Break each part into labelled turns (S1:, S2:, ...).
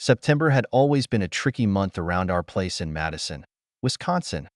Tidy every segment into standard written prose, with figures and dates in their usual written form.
S1: September had always been a tricky month around our place in Madison, Wisconsin.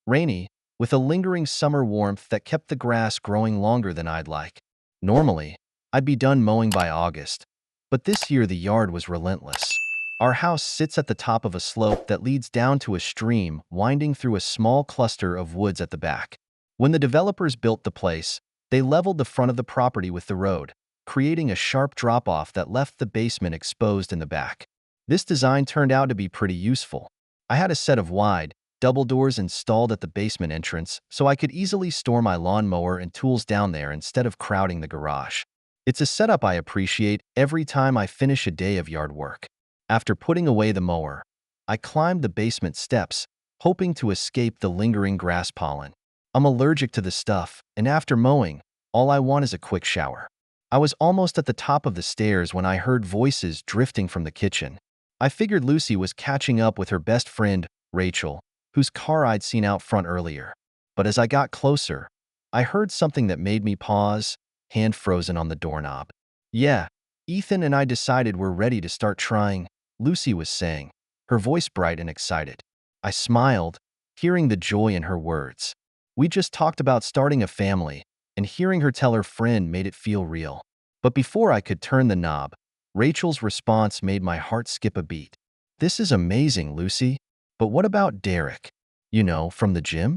S1: Rainy, with a lingering summer warmth that kept the grass growing longer than I'd like. Normally, I'd be done mowing by August, but this year the yard was relentless. Our house sits at the top of a slope that leads down to a stream winding through a small cluster of woods at the back. When the developers built the place, they leveled the front of the property with the road, creating a sharp drop-off that left the basement exposed in the back. This design turned out to be pretty useful. I had a set of wide, double doors installed at the basement entrance so I could easily store my lawnmower and tools down there instead of crowding the garage. It's a setup I appreciate every time I finish a day of yard work. After putting away the mower, I climbed the basement steps, hoping to escape the lingering grass pollen. I'm allergic to the stuff, and after mowing, all I want is a quick shower. I was almost at the top of the stairs when I heard voices drifting from the kitchen. I figured Lucy was catching up with her best friend, Rachel, whose car I'd seen out front earlier. But as I got closer, I heard something that made me pause, hand frozen on the doorknob. "Yeah, Ethan and I decided we're ready to start trying," Lucy was saying, her voice bright and excited. I smiled, hearing the joy in her words. We just talked about starting a family, and hearing her tell her friend made it feel real. But before I could turn the knob, Rachel's response made my heart skip a beat. "This is amazing, Lucy. But what about Derek? You know, from the gym?"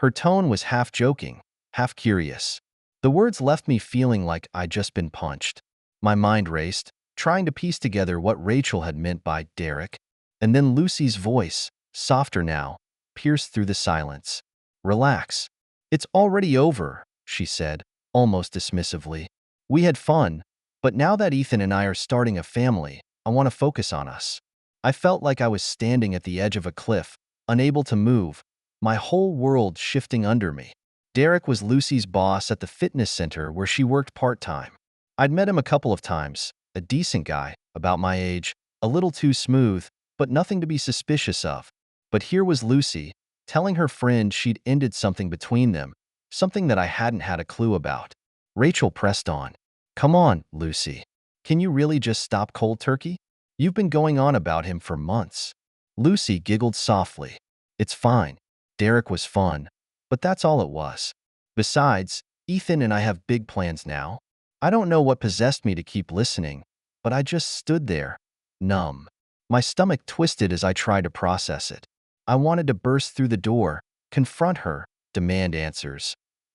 S1: Her tone was half joking, half curious. The words left me feeling like I'd just been punched. My mind raced, trying to piece together what Rachel had meant by Derek. And then Lucy's voice, softer now, pierced through the silence. "Relax. It's already over," she said, almost dismissively. "We had fun, but now that Ethan and I are starting a family, I want to focus on us." I felt like I was standing at the edge of a cliff, unable to move, my whole world shifting under me. Derek was Lucy's boss at the fitness center where she worked part-time. I'd met him a couple of times, a decent guy, about my age, a little too smooth, but nothing to be suspicious of. But here was Lucy, telling her friend she'd ended something between them, something that I hadn't had a clue about. Rachel pressed on. "Come on, Lucy. Can you really just stop cold turkey? You've been going on about him for months." Lucy giggled softly. "It's fine. Derek was fun, but that's all it was. Besides, Ethan and I have big plans now." I don't know what possessed me to keep listening, but I just stood there, numb. My stomach twisted as I tried to process it. I wanted to burst through the door, confront her, demand answers.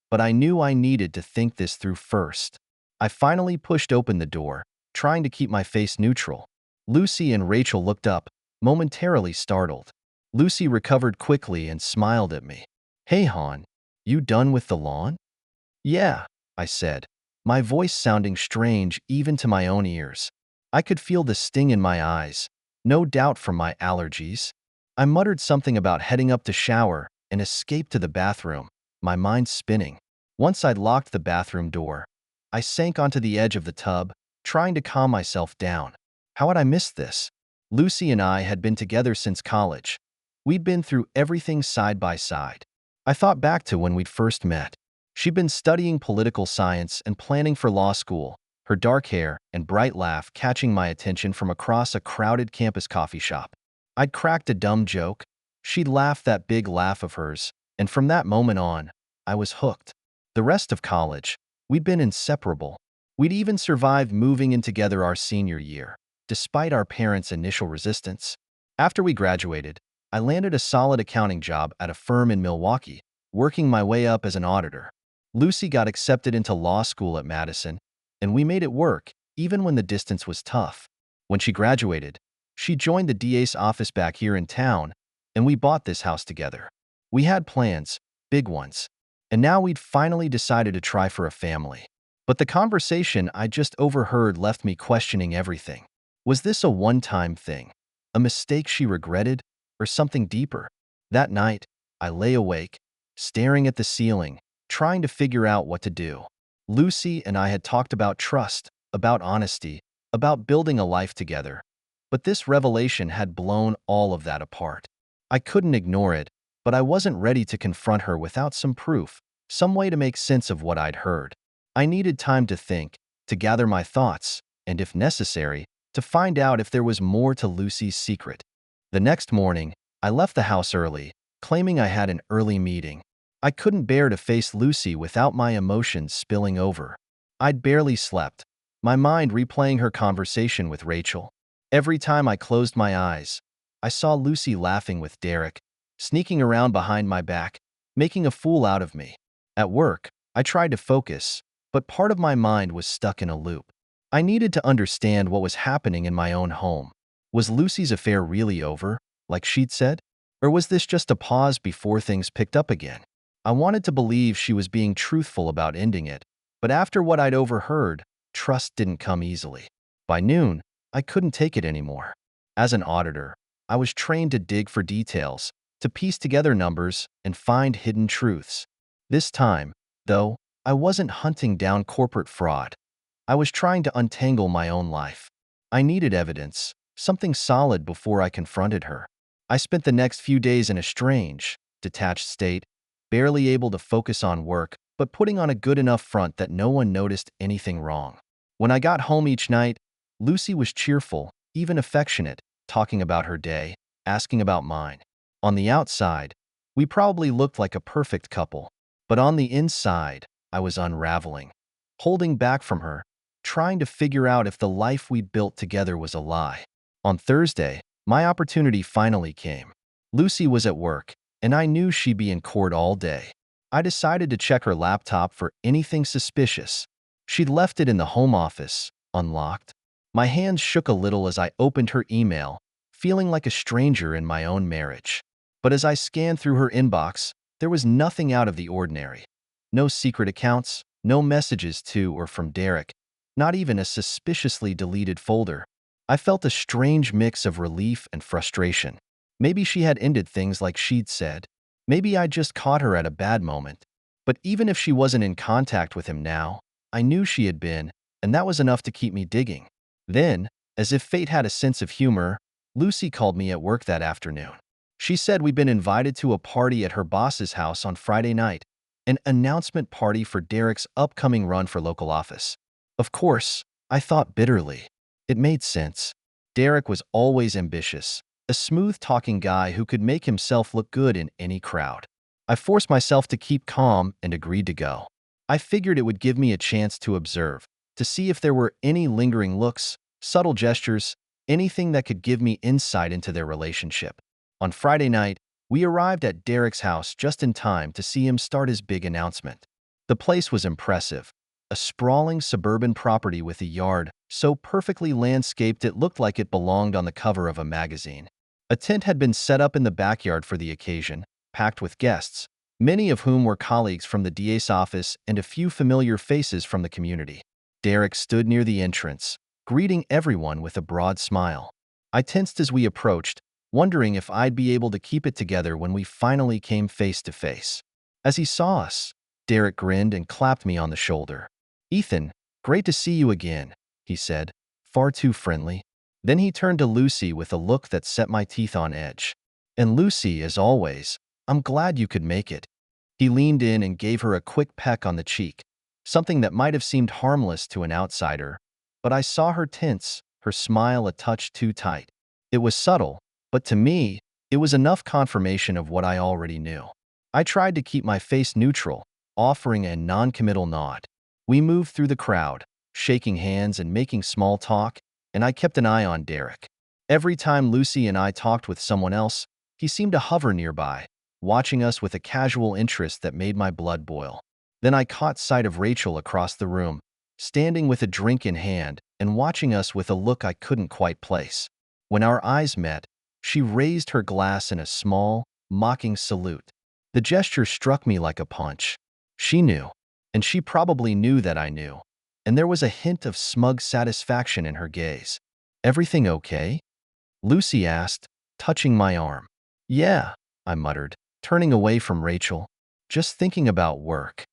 S1: But I knew I needed to think this through first. I finally pushed open the door, trying to keep my face neutral. Lucy and Rachel looked up, momentarily startled. Lucy recovered quickly and smiled at me. "Hey, hon, you done with the lawn?" "Yeah," I said, my voice sounding strange even to my own ears. I could feel the sting in my eyes, no doubt from my allergies. I muttered something about heading up to shower and escaped to the bathroom, my mind spinning. Once I'd locked the bathroom door, I sank onto the edge of the tub, trying to calm myself down. How had I missed this? Lucy and I had been together since college. We'd been through everything side by side. I thought back to when we'd first met. She'd been studying political science and planning for law school, her dark hair and bright laugh catching my attention from across a crowded campus coffee shop. I'd cracked a dumb joke. She'd laughed that big laugh of hers, and from that moment on, I was hooked. The rest of college, we'd been inseparable. We'd even survived moving in together our senior year, despite our parents' initial resistance. After we graduated, I landed a solid accounting job at a firm in Milwaukee, working my way up as an auditor. Lucy got accepted into law school at Madison, and we made it work, even when the distance was tough. When she graduated, she joined the DA's office back here in town, and we bought this house together. We had plans, big ones, and now we'd finally decided to try for a family. But the conversation I just overheard left me questioning everything. Was this a one-time thing? A mistake she regretted? Or something deeper? That night, I lay awake, staring at the ceiling, trying to figure out what to do. Lucy and I had talked about trust, about honesty, about building a life together. But this revelation had blown all of that apart. I couldn't ignore it, but I wasn't ready to confront her without some proof, some way to make sense of what I'd heard. I needed time to think, to gather my thoughts, and if necessary, to find out if there was more to Lucy's secret. The next morning, I left the house early, claiming I had an early meeting. I couldn't bear to face Lucy without my emotions spilling over. I'd barely slept, my mind replaying her conversation with Rachel. Every time I closed my eyes, I saw Lucy laughing with Derek, sneaking around behind my back, making a fool out of me. At work, I tried to focus, but part of my mind was stuck in a loop. I needed to understand what was happening in my own home. Was Lucy's affair really over, like she'd said? Or was this just a pause before things picked up again? I wanted to believe she was being truthful about ending it, but after what I'd overheard, trust didn't come easily. By noon, I couldn't take it anymore. As an auditor, I was trained to dig for details, to piece together numbers and find hidden truths. This time, though, I wasn't hunting down corporate fraud. I was trying to untangle my own life. I needed evidence, something solid before I confronted her. I spent the next few days in a strange, detached state, barely able to focus on work, but putting on a good enough front that no one noticed anything wrong. When I got home each night, Lucy was cheerful, even affectionate, talking about her day, asking about mine. On the outside, we probably looked like a perfect couple, but on the inside, I was unraveling, holding back from her, trying to figure out if the life we'd built together was a lie. On Thursday, my opportunity finally came. Lucy was at work, and I knew she'd be in court all day. I decided to check her laptop for anything suspicious. She'd left it in the home office, unlocked. My hands shook a little as I opened her email, feeling like a stranger in my own marriage. But as I scanned through her inbox, there was nothing out of the ordinary. No secret accounts, no messages to or from Derek, not even a suspiciously deleted folder. I felt a strange mix of relief and frustration. Maybe she had ended things like she'd said. Maybe I just caught her at a bad moment. But even if she wasn't in contact with him now, I knew she had been, and that was enough to keep me digging. Then, as if fate had a sense of humor, Lucy called me at work that afternoon. She said we'd been invited to a party at her boss's house on Friday night, an announcement party for Derek's upcoming run for local office. Of course, I thought bitterly. It made sense. Derek was always ambitious, a smooth-talking guy who could make himself look good in any crowd. I forced myself to keep calm and agreed to go. I figured it would give me a chance to observe, to see if there were any lingering looks, subtle gestures, anything that could give me insight into their relationship. On Friday night, we arrived at Derek's house just in time to see him start his big announcement. The place was impressive, a sprawling suburban property with a yard so perfectly landscaped it looked like it belonged on the cover of a magazine. A tent had been set up in the backyard for the occasion, packed with guests, many of whom were colleagues from the DA's office and a few familiar faces from the community. Derek stood near the entrance, greeting everyone with a broad smile. I tensed as we approached, wondering if I'd be able to keep it together when we finally came face to face. As he saw us, Derek grinned and clapped me on the shoulder. "Ethan, great to see you again," he said, far too friendly. Then he turned to Lucy with a look that set my teeth on edge. "And Lucy, as always, I'm glad you could make it." He leaned in and gave her a quick peck on the cheek, something that might have seemed harmless to an outsider, but I saw her tense, her smile a touch too tight. It was subtle, but to me, it was enough confirmation of what I already knew. I tried to keep my face neutral, offering a non-committal nod. We moved through the crowd, shaking hands and making small talk, and I kept an eye on Derek. Every time Lucy and I talked with someone else, he seemed to hover nearby, watching us with a casual interest that made my blood boil. Then I caught sight of Rachel across the room, standing with a drink in hand and watching us with a look I couldn't quite place. When our eyes met, she raised her glass in a small, mocking salute. The gesture struck me like a punch. She knew, and she probably knew that I knew, and there was a hint of smug satisfaction in her gaze. "Everything okay?" Lucy asked, touching my arm. "Yeah," I muttered, turning away from Rachel. "Just thinking about work."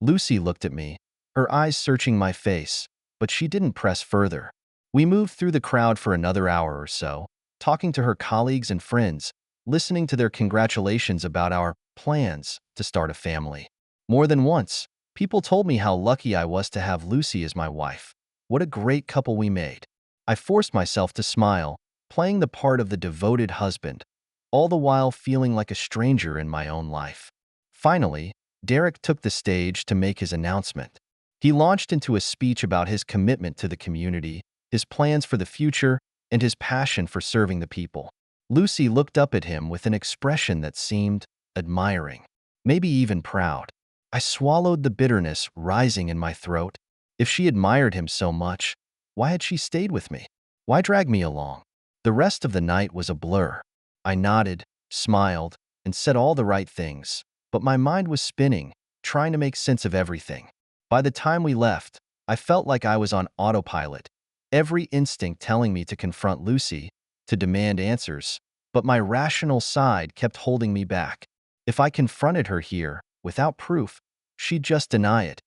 S1: Lucy looked at me, her eyes searching my face, but she didn't press further. We moved through the crowd for another hour or so, talking to her colleagues and friends, listening to their congratulations about our plans to start a family. More than once, people told me how lucky I was to have Lucy as my wife. What a great couple we made. I forced myself to smile, playing the part of the devoted husband, all the while feeling like a stranger in my own life. Finally, Derek took the stage to make his announcement. He launched into a speech about his commitment to the community, his plans for the future, and his passion for serving the people. Lucy looked up at him with an expression that seemed admiring, maybe even proud. I swallowed the bitterness rising in my throat. If she admired him so much, why had she stayed with me? Why drag me along? The rest of the night was a blur. I nodded, smiled, and said all the right things, but my mind was spinning, trying to make sense of everything. By the time we left, I felt like I was on autopilot, every instinct telling me to confront Lucy, to demand answers, but my rational side kept holding me back. If I confronted her here, without proof, she'd just deny it,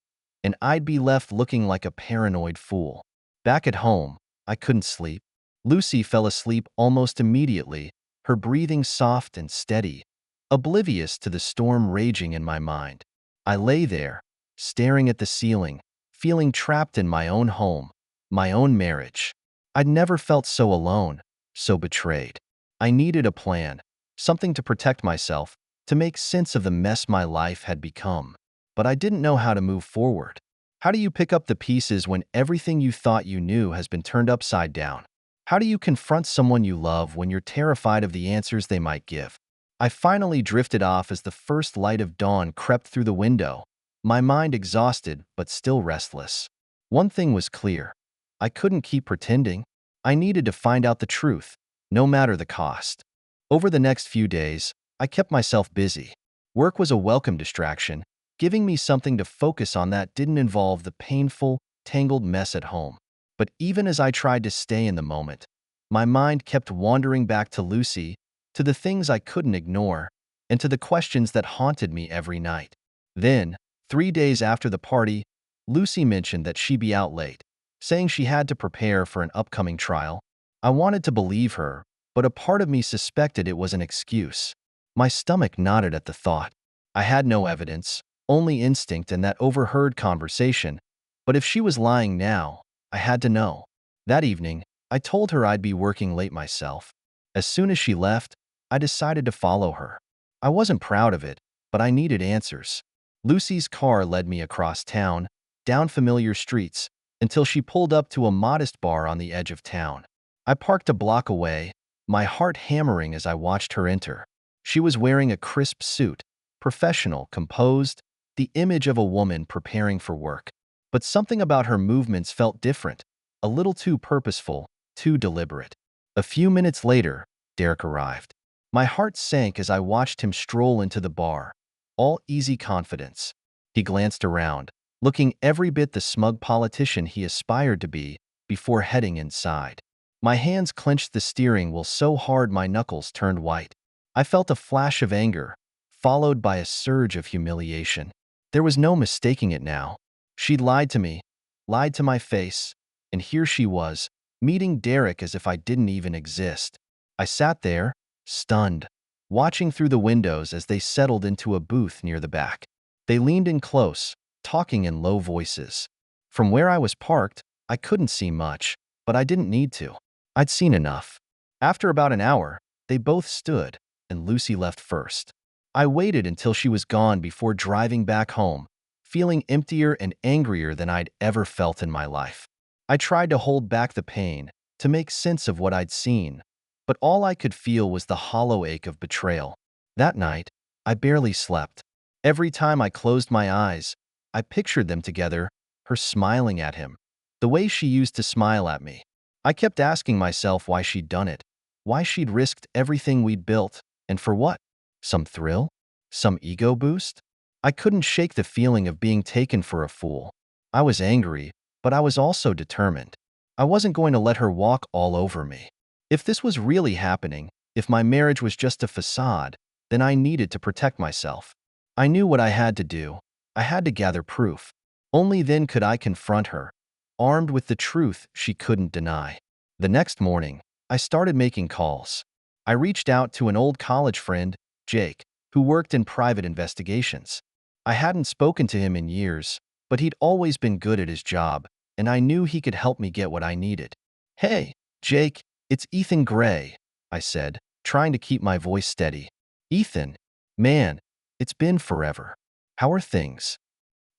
S1: and I'd be left looking like a paranoid fool. Back at home, I couldn't sleep. Lucy fell asleep almost immediately, her breathing soft and steady, oblivious to the storm raging in my mind. I lay there, staring at the ceiling, feeling trapped in my own home, my own marriage. I'd never felt so alone, so betrayed. I needed a plan, something to protect myself, to make sense of the mess my life had become. But I didn't know how to move forward. How do you pick up the pieces when everything you thought you knew has been turned upside down? How do you confront someone you love when you're terrified of the answers they might give? I finally drifted off as the first light of dawn crept through the window, my mind exhausted but still restless. One thing was clear. I couldn't keep pretending. I needed to find out the truth, no matter the cost. Over the next few days, I kept myself busy. Work was a welcome distraction, giving me something to focus on that didn't involve the painful, tangled mess at home. But even as I tried to stay in the moment, my mind kept wandering back to Lucy, to the things I couldn't ignore, and to the questions that haunted me every night. Then, 3 days after the party, Lucy mentioned that she'd be out late, saying she had to prepare for an upcoming trial. I wanted to believe her, but a part of me suspected it was an excuse. My stomach knotted at the thought. I had no evidence, only instinct and that overheard conversation, but if she was lying now, I had to know. That evening, I told her I'd be working late myself. As soon as she left, I decided to follow her. I wasn't proud of it, but I needed answers. Lucy's car led me across town, down familiar streets, until she pulled up to a modest bar on the edge of town. I parked a block away, my heart hammering as I watched her enter. She was wearing a crisp suit, professional, composed, the image of a woman preparing for work. But something about her movements felt different, a little too purposeful, too deliberate. A few minutes later, Derek arrived. My heart sank as I watched him stroll into the bar, all easy confidence. He glanced around, looking every bit the smug politician he aspired to be, before heading inside. My hands clenched the steering wheel so hard my knuckles turned white. I felt a flash of anger, followed by a surge of humiliation. There was no mistaking it now. She'd lied to me, lied to my face, and here she was, meeting Derek as if I didn't even exist. I sat there, stunned, watching through the windows as they settled into a booth near the back. They leaned in close, talking in low voices. From where I was parked, I couldn't see much, but I didn't need to. I'd seen enough. After about an hour, they both stood, and Lucy left first. I waited until she was gone before driving back home, feeling emptier and angrier than I'd ever felt in my life. I tried to hold back the pain, to make sense of what I'd seen, but all I could feel was the hollow ache of betrayal. That night, I barely slept. Every time I closed my eyes, I pictured them together, her smiling at him, the way she used to smile at me. I kept asking myself why she'd done it, why she'd risked everything we'd built, and for what? Some thrill? Some ego boost? I couldn't shake the feeling of being taken for a fool. I was angry, but I was also determined. I wasn't going to let her walk all over me. If this was really happening, if my marriage was just a facade, then I needed to protect myself. I knew what I had to do. I had to gather proof. Only then could I confront her, armed with the truth she couldn't deny. The next morning, I started making calls. I reached out to an old college friend, Jake, who worked in private investigations. I hadn't spoken to him in years, but he'd always been good at his job, and I knew he could help me get what I needed. Hey, Jake, it's Ethan Gray, I said, trying to keep my voice steady. Ethan, man, it's been forever. How are things?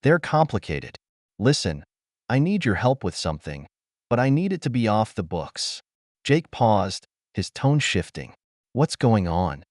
S1: They're complicated. Listen, I need your help with something, but I need it to be off the books. Jake paused, his tone shifting. What's going on?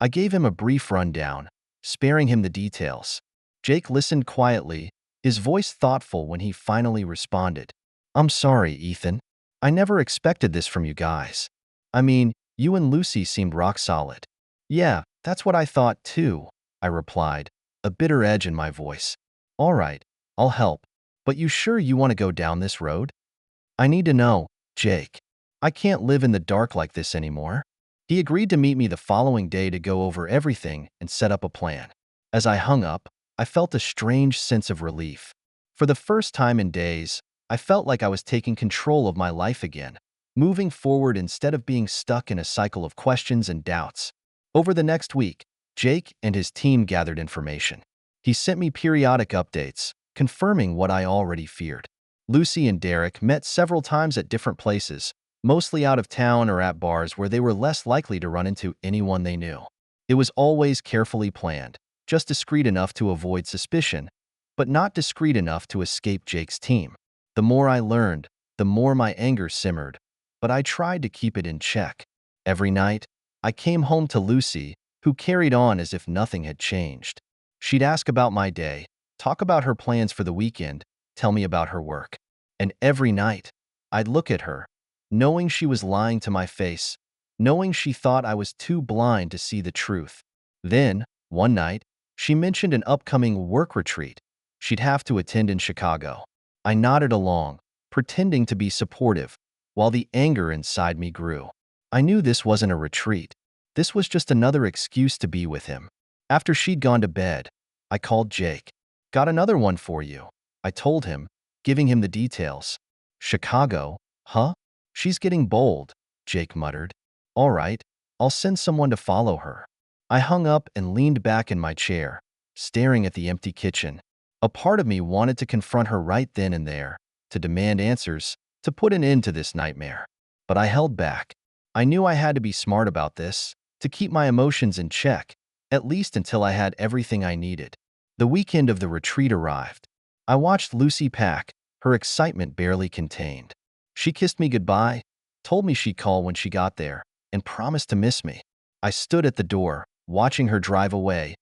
S1: I gave him a brief rundown, sparing him the details. Jake listened quietly, his voice thoughtful when he finally responded. I'm sorry, Ethan. I never expected this from you guys. I mean, you and Lucy seemed rock solid. Yeah, that's what I thought too, I replied, a bitter edge in my voice. All right, I'll help. But you sure you want to go down this road? I need to know, Jake. I can't live in the dark like this anymore. He agreed to meet me the following day to go over everything and set up a plan. As I hung up, I felt a strange sense of relief. For the first time in days, I felt like I was taking control of my life again, moving forward instead of being stuck in a cycle of questions and doubts. Over the next week, Jake and his team gathered information. He sent me periodic updates, confirming what I already feared. Lucy and Derek met several times at different places, mostly out of town or at bars where they were less likely to run into anyone they knew. It was always carefully planned, just discreet enough to avoid suspicion, but not discreet enough to escape Jake's team. The more I learned, the more my anger simmered, but I tried to keep it in check. Every night, I came home to Lucy, who carried on as if nothing had changed. She'd ask about my day, talk about her plans for the weekend, tell me about her work. And every night, I'd look at her, knowing she was lying to my face, knowing she thought I was too blind to see the truth. Then, one night, she mentioned an upcoming work retreat she'd have to attend in Chicago. I nodded along, pretending to be supportive, while the anger inside me grew. I knew this wasn't a retreat. This was just another excuse to be with him. After she'd gone to bed, I called Jake. Got another one for you, I told him, giving him the details. Chicago, huh? She's getting bold, Jake muttered. All right, I'll send someone to follow her. I hung up and leaned back in my chair, staring at the empty kitchen. A part of me wanted to confront her right then and there, to demand answers, to put an end to this nightmare. But I held back. I knew I had to be smart about this, to keep my emotions in check, at least until I had everything I needed. The weekend of the retreat arrived. I watched Lucy pack, her excitement barely contained. She kissed me goodbye, told me she'd call when she got there, and promised to miss me. I stood at the door, watching her drive away,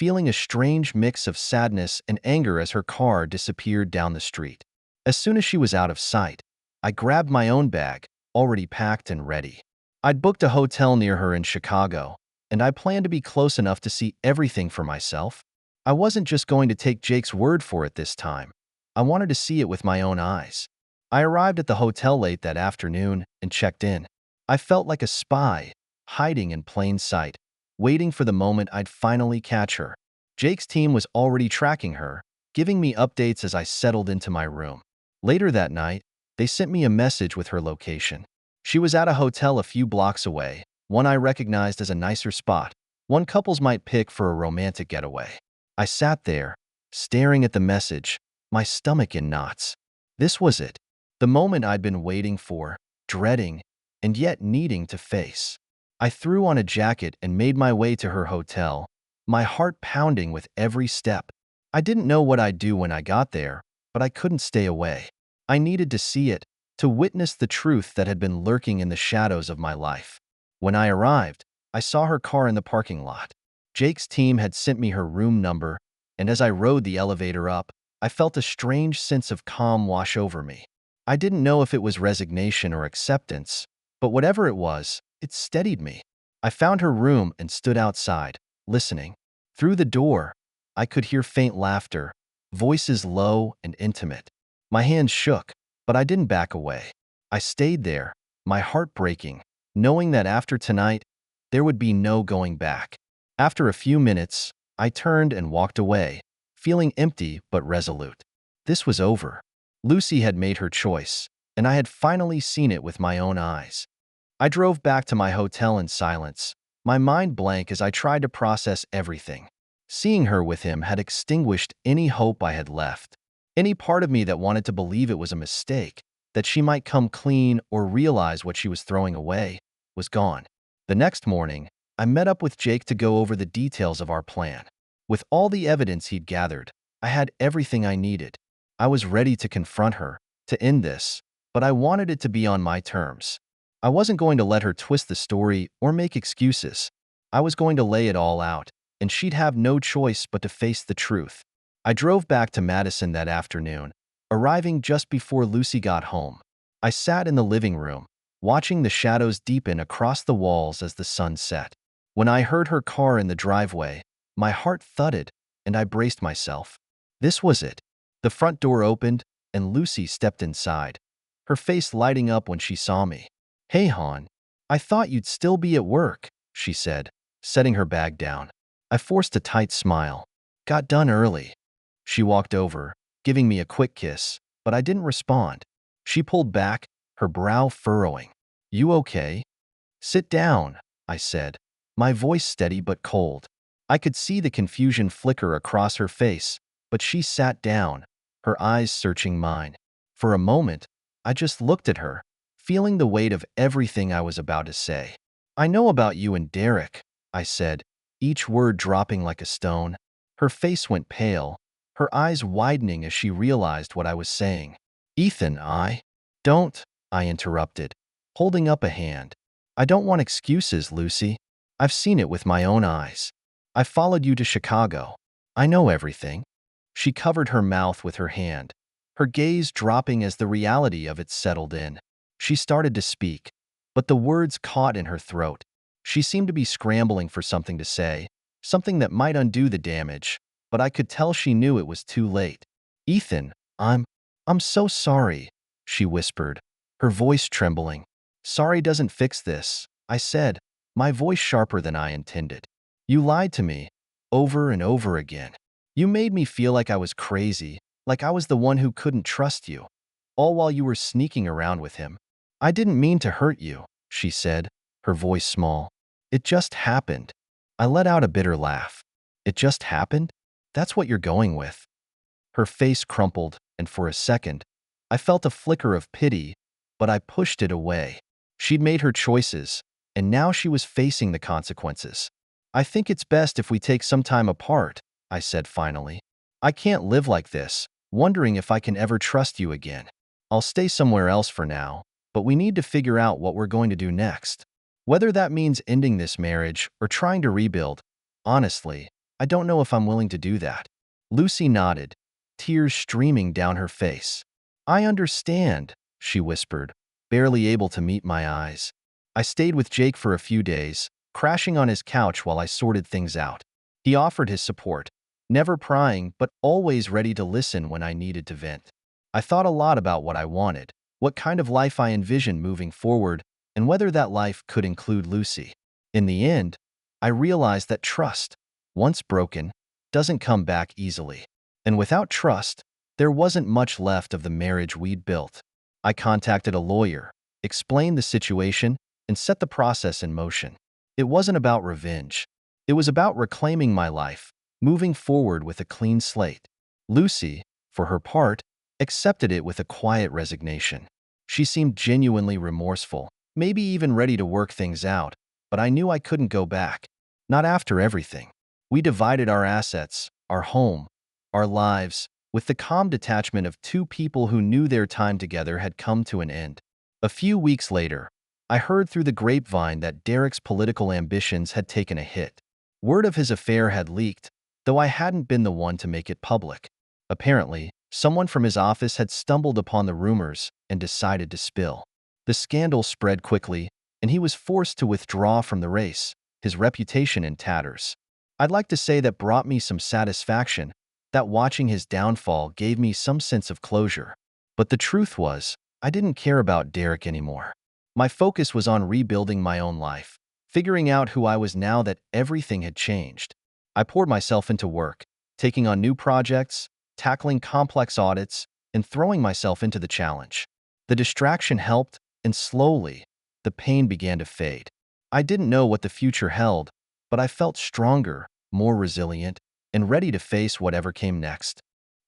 S1: feeling a strange mix of sadness and anger as her car disappeared down the street. As soon as she was out of sight, I grabbed my own bag, already packed and ready. I'd booked a hotel near her in Chicago, and I planned to be close enough to see everything for myself. I wasn't just going to take Jake's word for it this time. I wanted to see it with my own eyes. I arrived at the hotel late that afternoon and checked in. I felt like a spy, hiding in plain sight, waiting for the moment I'd finally catch her. Jake's team was already tracking her, giving me updates as I settled into my room. Later that night, they sent me a message with her location. She was at a hotel a few blocks away, one I recognized as a nicer spot, one couples might pick for a romantic getaway. I sat there, staring at the message, my stomach in knots. This was it, the moment I'd been waiting for, dreading, and yet needing to face. I threw on a jacket and made my way to her hotel, my heart pounding with every step. I didn't know what I'd do when I got there, but I couldn't stay away. I needed to see it, to witness the truth that had been lurking in the shadows of my life. When I arrived, I saw her car in the parking lot. Jake's team had sent me her room number, and as I rode the elevator up, I felt a strange sense of calm wash over me. I didn't know if it was resignation or acceptance, but whatever it was, it steadied me. I found her room and stood outside, listening. Through the door, I could hear faint laughter, voices low and intimate. My hands shook, but I didn't back away. I stayed there, my heart breaking, knowing that after tonight, there would be no going back. After a few minutes, I turned and walked away, feeling empty but resolute. This was over. Lucy had made her choice, and I had finally seen it with my own eyes. I drove back to my hotel in silence, my mind blank as I tried to process everything. Seeing her with him had extinguished any hope I had left. Any part of me that wanted to believe it was a mistake that she might come clean or realize what she was throwing away, was gone. The next morning, I met up with Jake to go over the details of our plan. With all the evidence he'd gathered, I had everything I needed. I was ready to confront her, to end this, but I wanted it to be on my terms. I wasn't going to let her twist the story or make excuses. I was going to lay it all out, and she'd have no choice but to face the truth. I drove back to Madison that afternoon, arriving just before Lucy got home. I sat in the living room, watching the shadows deepen across the walls as the sun set. When I heard her car in the driveway, my heart thudded, and I braced myself. This was it. The front door opened, and Lucy stepped inside, her face lighting up when she saw me. "Hey, hon. I thought you'd still be at work," she said, setting her bag down. I forced a tight smile. "Got done early." She walked over, giving me a quick kiss, but I didn't respond. She pulled back, her brow furrowing. "You okay?" "Sit down," I said, my voice steady but cold. I could see the confusion flicker across her face, but she sat down, her eyes searching mine. For a moment, I just looked at her, feeling the weight of everything I was about to say. "I know about you and Derek," I said, each word dropping like a stone. Her face went pale, her eyes widening as she realized what I was saying. "Ethan, Don't," I interrupted, holding up a hand. "I don't want excuses, Lucy. I've seen it with my own eyes. I followed you to Chicago. I know everything." She covered her mouth with her hand, her gaze dropping as the reality of it settled in. She started to speak, but the words caught in her throat. She seemed to be scrambling for something to say, something that might undo the damage, but I could tell she knew it was too late. "Ethan, I'm so sorry," she whispered, her voice trembling. "Sorry doesn't fix this," I said, my voice sharper than I intended. "You lied to me, over and over again. You made me feel like I was crazy, like I was the one who couldn't trust you, all while you were sneaking around with him. I didn't mean to hurt you," she said, her voice small. "It just happened." I let out a bitter laugh. "It just happened? That's what you're going with." Her face crumpled, and for a second, I felt a flicker of pity, but I pushed it away. She'd made her choices, and now she was facing the consequences. "I think it's best if we take some time apart," I said finally. "I can't live like this, wondering if I can ever trust you again. I'll stay somewhere else for now, but we need to figure out what we're going to do next. Whether that means ending this marriage or trying to rebuild, honestly, I don't know if I'm willing to do that." Lucy nodded, tears streaming down her face. "I understand," she whispered, barely able to meet my eyes. I stayed with Jake for a few days, crashing on his couch while I sorted things out. He offered his support, never prying but always ready to listen when I needed to vent. I thought a lot about what I wanted, what kind of life I envisioned moving forward, and whether that life could include Lucy. In the end, I realized that trust, once broken, doesn't come back easily. And without trust, there wasn't much left of the marriage we'd built. I contacted a lawyer, explained the situation, and set the process in motion. It wasn't about revenge. It was about reclaiming my life, moving forward with a clean slate. Lucy, for her part, accepted it with a quiet resignation. She seemed genuinely remorseful, maybe even ready to work things out, but I knew I couldn't go back. Not after everything. We divided our assets, our home, our lives, with the calm detachment of two people who knew their time together had come to an end. A few weeks later, I heard through the grapevine that Derek's political ambitions had taken a hit. Word of his affair had leaked, though I hadn't been the one to make it public. Apparently, someone from his office had stumbled upon the rumors and decided to spill. The scandal spread quickly, and he was forced to withdraw from the race, his reputation in tatters. I'd like to say that brought me some satisfaction, that watching his downfall gave me some sense of closure. But the truth was, I didn't care about Derek anymore. My focus was on rebuilding my own life, figuring out who I was now that everything had changed. I poured myself into work, taking on new projects, tackling complex audits, and throwing myself into the challenge. The distraction helped, and slowly, the pain began to fade. I didn't know what the future held, but I felt stronger, more resilient, and ready to face whatever came next.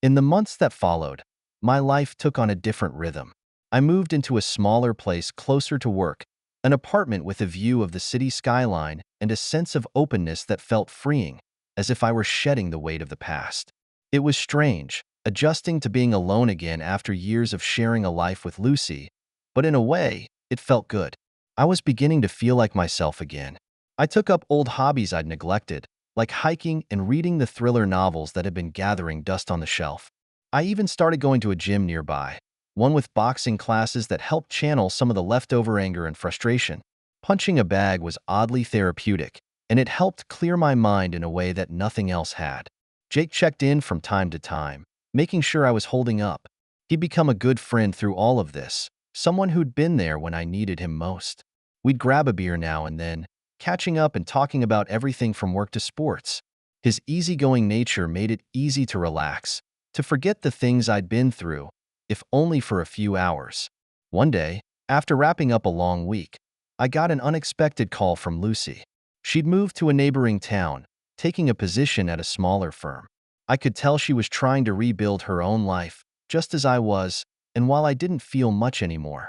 S1: In the months that followed, my life took on a different rhythm. I moved into a smaller place closer to work, an apartment with a view of the city skyline and a sense of openness that felt freeing, as if I were shedding the weight of the past. It was strange, adjusting to being alone again after years of sharing a life with Lucy, but in a way, it felt good. I was beginning to feel like myself again. I took up old hobbies I'd neglected, like hiking and reading the thriller novels that had been gathering dust on the shelf. I even started going to a gym nearby, one with boxing classes that helped channel some of the leftover anger and frustration. Punching a bag was oddly therapeutic, and it helped clear my mind in a way that nothing else had. Jake checked in from time to time, making sure I was holding up. He'd become a good friend through all of this, someone who'd been there when I needed him most. We'd grab a beer now and then, catching up and talking about everything from work to sports. His easygoing nature made it easy to relax, to forget the things I'd been through, if only for a few hours. One day, after wrapping up a long week, I got an unexpected call from Lucy. She'd moved to a neighboring town, taking a position at a smaller firm. I could tell she was trying to rebuild her own life, just as I was, and while I didn't feel much anymore,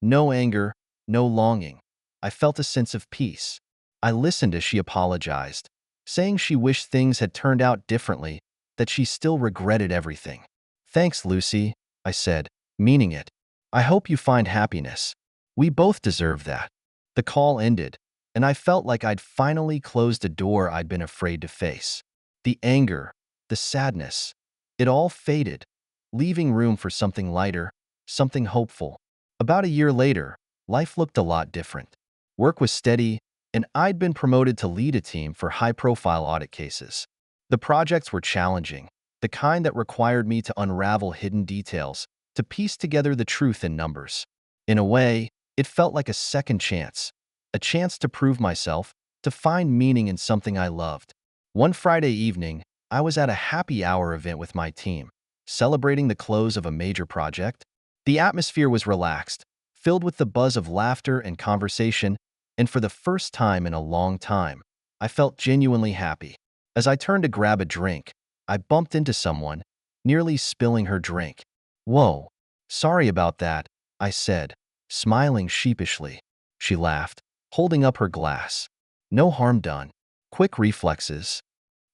S1: no anger, no longing, I felt a sense of peace. I listened as she apologized, saying she wished things had turned out differently, that she still regretted everything. "Thanks, Lucy," I said, meaning it. "I hope you find happiness. We both deserve that." The call ended, and I felt like I'd finally closed a door I'd been afraid to face. The anger, the sadness, it all faded, leaving room for something lighter, something hopeful. About a year later, life looked a lot different. Work was steady, and I'd been promoted to lead a team for high-profile audit cases. The projects were challenging, the kind that required me to unravel hidden details, to piece together the truth in numbers. In a way, it felt like a second chance, a chance to prove myself, to find meaning in something I loved. One Friday evening, I was at a happy hour event with my team, celebrating the close of a major project. The atmosphere was relaxed, filled with the buzz of laughter and conversation, and for the first time in a long time, I felt genuinely happy. As I turned to grab a drink, I bumped into someone, nearly spilling her drink. "Whoa, sorry about that," I said, smiling sheepishly. She laughed, holding up her glass. "No harm done. Quick reflexes."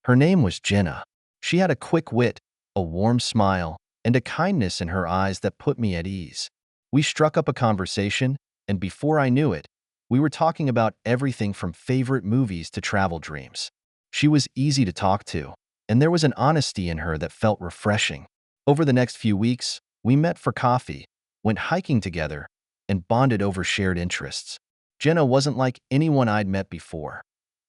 S1: Her name was Jenna. She had a quick wit, a warm smile, and a kindness in her eyes that put me at ease. We struck up a conversation, and before I knew it, we were talking about everything from favorite movies to travel dreams. She was easy to talk to, and there was an honesty in her that felt refreshing. Over the next few weeks, we met for coffee, went hiking together, and bonded over shared interests. Jenna wasn't like anyone I'd met before.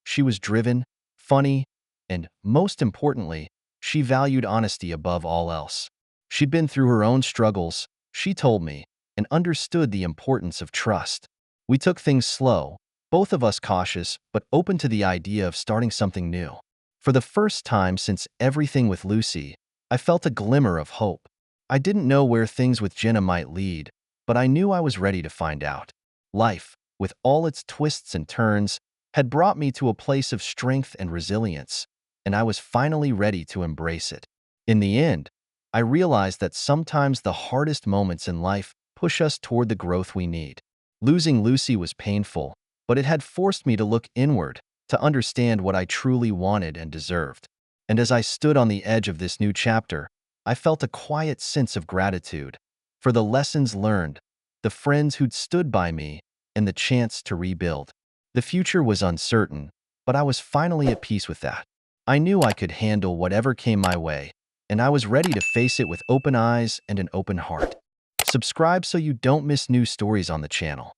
S1: She was driven, funny, and, most importantly, she valued honesty above all else. She'd been through her own struggles, she told me, and understood the importance of trust. We took things slow, both of us cautious but open to the idea of starting something new. For the first time since everything with Lucy, I felt a glimmer of hope. I didn't know where things with Jenna might lead, but I knew I was ready to find out. Life, with all its twists and turns, had brought me to a place of strength and resilience, and I was finally ready to embrace it. In the end, I realized that sometimes the hardest moments in life push us toward the growth we need. Losing Lucy was painful, but it had forced me to look inward, to understand what I truly wanted and deserved. And as I stood on the edge of this new chapter, I felt a quiet sense of gratitude for the lessons learned, the friends who'd stood by me, and the chance to rebuild. The future was uncertain, but I was finally at peace with that. I knew I could handle whatever came my way, and I was ready to face it with open eyes and an open heart. Subscribe so you don't miss new stories on the channel.